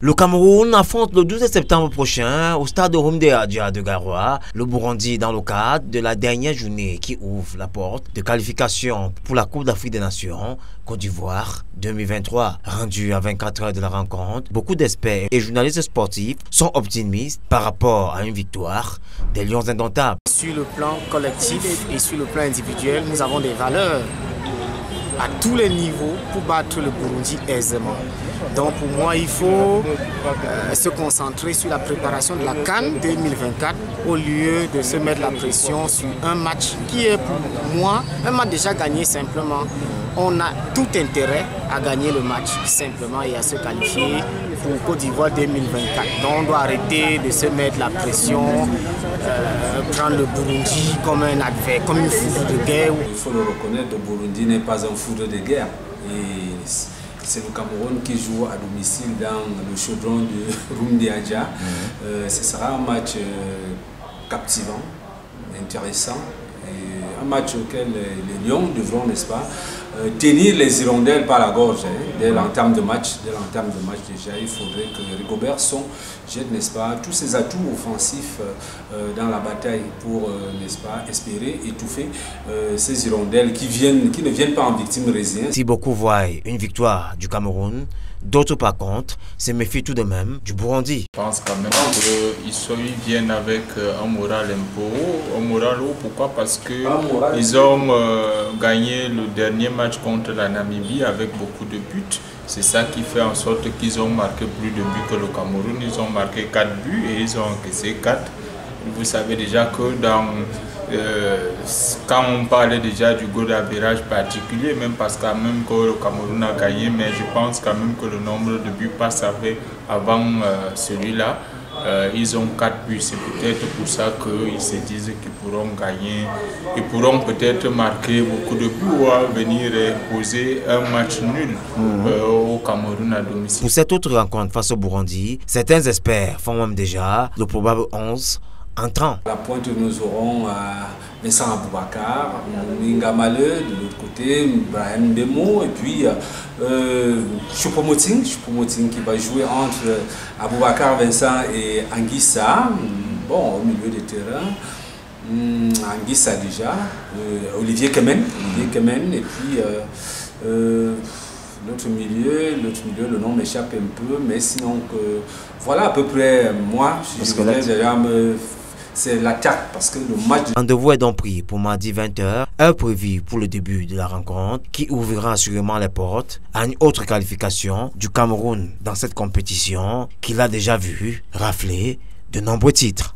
Le Cameroun affronte le 12 septembre prochain au stade Rumde Adja de Garoua le Burundi dans le cadre de la dernière journée qui ouvre la porte de qualification pour la Coupe d'Afrique des Nations Côte d'Ivoire 2023. Rendu à 24 heures de la rencontre, beaucoup d'experts et journalistes sportifs sont optimistes par rapport à une victoire des Lions indomptables. Sur le plan collectif et sur le plan individuel, nous avons des valeurs à tous les niveaux pour battre le Burundi aisément. Donc pour moi, il faut se concentrer sur la préparation de la CAN 2024 au lieu de se mettre la pression sur un match qui est pour moi un match déjà gagné simplement. On a tout intérêt à gagner le match simplement et à se qualifier pour Côte d'Ivoire 2024. Donc on doit arrêter de se mettre la pression, prendre le Burundi comme un adversaire, comme une foudre de guerre. Il faut le reconnaître, le Burundi n'est pas un foudre de guerre. Et c'est le Cameroun qui joue à domicile dans le chaudron de Rumde Adja. Ce sera un match captivant, intéressant. Et un match auquel les Lions devront, n'est-ce pas, tenir les hirondelles par la gorge. Dès l'entame de match déjà, il faudrait que Rigobert jette, n'est-ce pas, tous ses atouts offensifs dans la bataille pour, n'est-ce pas, espérer étouffer ces hirondelles qui ne viennent pas en victime résignée. Si beaucoup voient une victoire du Cameroun, d'autres par contre se méfient tout de même du Burundi. Je pense quand même qu'ils viennent avec un moral un peu haut. Un moral haut, pourquoi? Parce qu'ils ont gagné le dernier match contre la Namibie avec beaucoup de buts. C'est ça qui fait en sorte qu'ils ont marqué plus de buts que le Cameroun. Ils ont marqué 4 buts et ils ont encaissé 4. Vous savez déjà que quand on parlait déjà du goal d'average particulier, même parce quand même que le Cameroun a gagné, mais je pense quand même que le nombre de buts passe avant celui-là. Ils ont 4 buts, c'est peut-être pour ça qu'ils se disent qu'ils pourront gagner, ils pourront peut-être marquer beaucoup de buts ou venir imposer un match nul au Cameroun à domicile. Pour cette autre rencontre face au Burundi, certains experts font même déjà le probable 11 entrant. À la pointe, nous aurons Vincent Aboubakar, Minga Male, de l'autre côté, Brian Bemo, et puis Choupo-Moting qui va jouer entre Aboubakar, Vincent et Anguissa, bon, au milieu des terrains. Anguissa déjà, Olivier Kemen, et puis l'autre milieu, le nom m'échappe un peu, mais sinon, voilà à peu près moi, si je voulais déjà c'est l'attaque parce que le match... Rendez-vous est donc pris pour mardi 20h, heure prévue pour le début de la rencontre qui ouvrira assurément les portes à une autre qualification du Cameroun dans cette compétition qu'il a déjà vu rafler de nombreux titres.